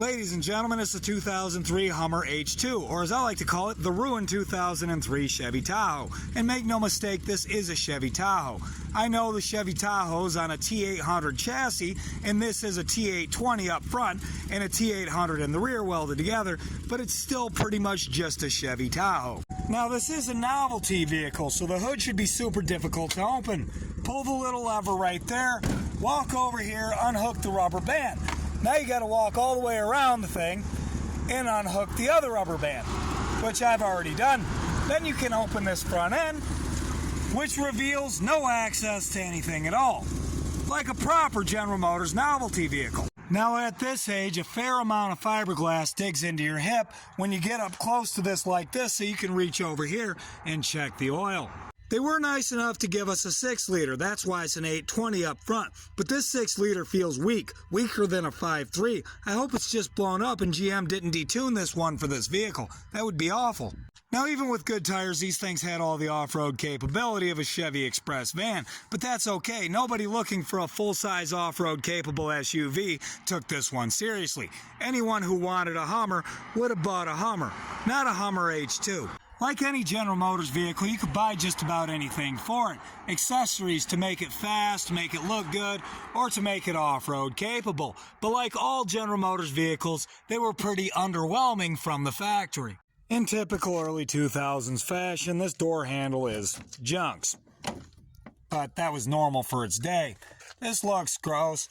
Ladies and gentlemen, it's the 2003 Hummer H2, or as I like to call it, the ruined 2003 Chevy Tahoe. And make no mistake, this is a Chevy Tahoe. I know the Chevy Tahoe's on a T800 chassis, and this is a T820 up front and a T800 in the rear welded together, but it's still pretty much just a Chevy Tahoe. Now, this is a novelty vehicle, so the hood should be super difficult to open. Pull the little lever right there, walk over here, unhook the rubber band. Now you got to walk all the way around the thing and unhook the other rubber band, which I've already done. Then you can open this front end, which reveals no access to anything at all, like a proper General Motors novelty vehicle. Now at this age, a fair amount of fiberglass digs into your hip when you get up close to this like this, so you can reach over here and check the oil. They were nice enough to give us a 6-liter, that's why it's an 820 up front. But this 6-liter feels weak, weaker than a 5.3. I hope it's just blown up and GM didn't detune this one for this vehicle. That would be awful. Now, even with good tires, these things had all the off-road capability of a Chevy Express van, but that's okay. Nobody looking for a full-size off-road capable SUV took this one seriously. Anyone who wanted a Hummer would have bought a Hummer, not a Hummer H2. Like any General Motors vehicle, you could buy just about anything for it. Accessories to make it fast, to make it look good, or to make it off-road capable. But like all General Motors vehicles, they were pretty underwhelming from the factory. In typical early 2000s fashion, this door handle is junks. But that was normal for its day. This looks gross.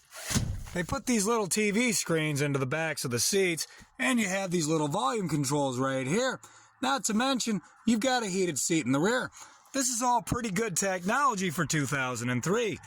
They put these little TV screens into the backs of the seats, and you have these little volume controls right here. Not to mention, you've got a heated seat in the rear. This is all pretty good technology for 2003.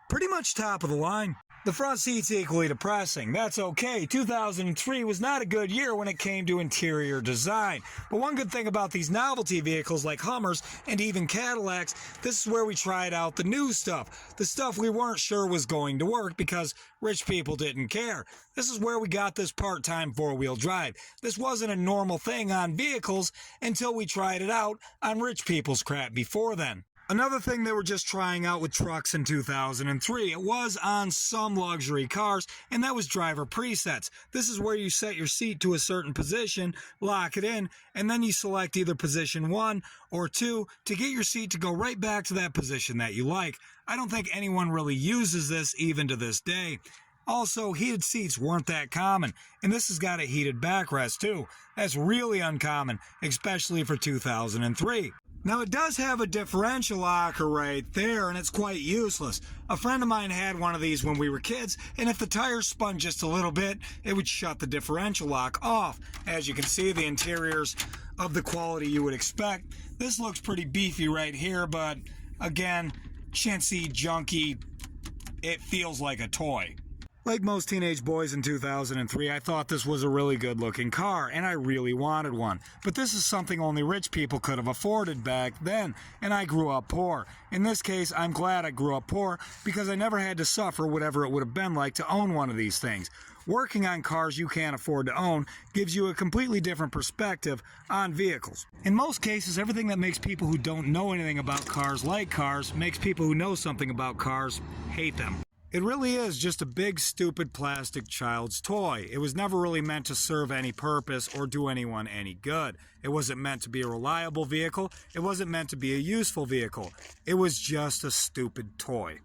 Pretty much top of the line. The front seat's equally depressing. That's okay. 2003 was not a good year when it came to interior design. But one good thing about these novelty vehicles like Hummers and even Cadillacs, this is where we tried out the new stuff. The stuff we weren't sure was going to work because rich people didn't care. This is where we got this part-time four-wheel drive. This wasn't a normal thing on vehicles until we tried it out on rich people's crap before then. Another thing they were just trying out with trucks in 2003, it was on some luxury cars, and that was driver presets. This is where you set your seat to a certain position, lock it in, and then you select either position 1 or 2 to get your seat to go right back to that position that you like. I don't think anyone really uses this even to this day. Also, heated seats weren't that common, and this has got a heated backrest too. That's really uncommon, especially for 2003. Now, it does have a differential locker right there, and it's quite useless. A friend of mine had one of these when we were kids, and if the tires spun just a little bit, it would shut the differential lock off. As you can see, the interior's of the quality you would expect. This looks pretty beefy right here, but again, chintzy, junky, it feels like a toy. Like most teenage boys in 2003, I thought this was a really good-looking car, and I really wanted one. But this is something only rich people could have afforded back then, and I grew up poor. In this case, I'm glad I grew up poor because I never had to suffer whatever it would have been like to own one of these things. Working on cars you can't afford to own gives you a completely different perspective on vehicles. In most cases, everything that makes people who don't know anything about cars like cars makes people who know something about cars hate them. It really is just a big, stupid plastic child's toy. It was never really meant to serve any purpose or do anyone any good. It wasn't meant to be a reliable vehicle. It wasn't meant to be a useful vehicle. It was just a stupid toy.